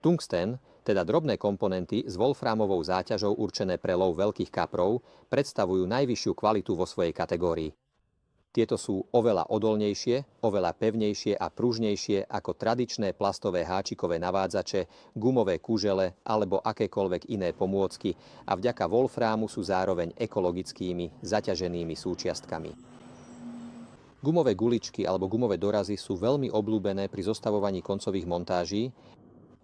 Tungsten, teda drobné komponenty s wolframovou záťažou určené pre lov veľkých kaprov, predstavujú najvyššiu kvalitu vo svojej kategórii. Tieto sú oveľa odolnejšie, oveľa pevnejšie a pružnejšie ako tradičné plastové háčikové navádzače, gumové kužele alebo akékoľvek iné pomôcky a vďaka wolframu sú zároveň ekologickými, zaťaženými súčiastkami. Gumové guličky alebo gumové dorazy sú veľmi obľúbené pri zostavovaní koncových montáží.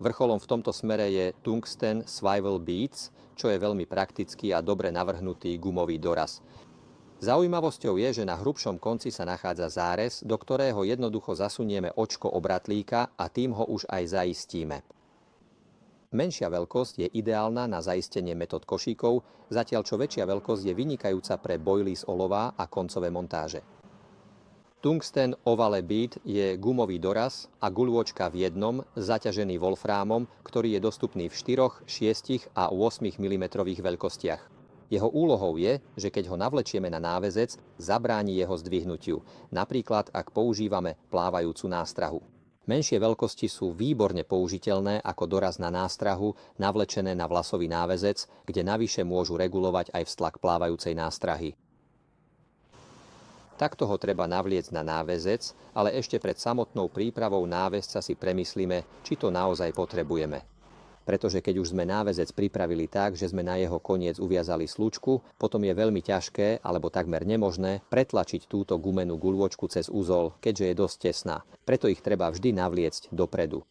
Vrcholom v tomto smere je Tungsten Swivel Beads, čo je veľmi praktický a dobre navrhnutý gumový doraz. Zaujímavosťou je, že na hrubšom konci sa nachádza zárez, do ktorého jednoducho zasunieme očko obratlíka a tým ho už aj zaistíme. Menšia veľkosť je ideálna na zaistenie metód košíkov, zatiaľ čo väčšia veľkosť je vynikajúca pre bojly z olova a koncové montáže. Tungsten Ovale Bead je gumový doraz a guľôčka v jednom, zaťažený wolframom, ktorý je dostupný v 4, 6 a 8 mm veľkostiach. Jeho úlohou je, že keď ho navlečieme na náväzec, zabráni jeho zdvihnutiu, napríklad ak používame plávajúcu nástrahu. Menšie veľkosti sú výborne použiteľné ako doraz na nástrahu, navlečené na vlasový náväzec, kde navyše môžu regulovať aj vztlak plávajúcej nástrahy. Takto ho treba navliecť na náväzec, ale ešte pred samotnou prípravou náväzca si premyslíme, či to naozaj potrebujeme. Pretože keď už sme náväzec pripravili tak, že sme na jeho koniec uviazali slučku, potom je veľmi ťažké, alebo takmer nemožné, pretlačiť túto gumenú guľôčku cez úzol, keďže je dosť tesná. Preto ich treba vždy navliecť dopredu.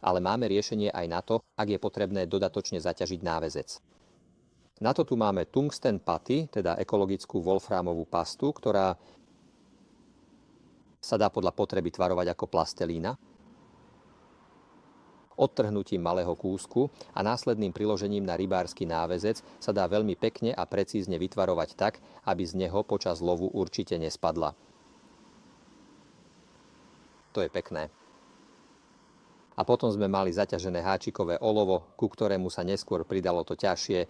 Ale máme riešenie aj na to, ak je potrebné dodatočne zaťažiť náväzec. Na to tu máme tungsten putty, teda ekologickú wolframovú pastu, ktorá sa dá podľa potreby tvarovať ako plastelína. Odtrhnutím malého kúsku a následným priložením na rybársky náväzec sa dá veľmi pekne a precízne vytvarovať tak, aby z neho počas lovu určite nespadla. To je pekné. A potom sme mali zaťažené háčikové olovo, ku ktorému sa neskôr pridalo to ťažšie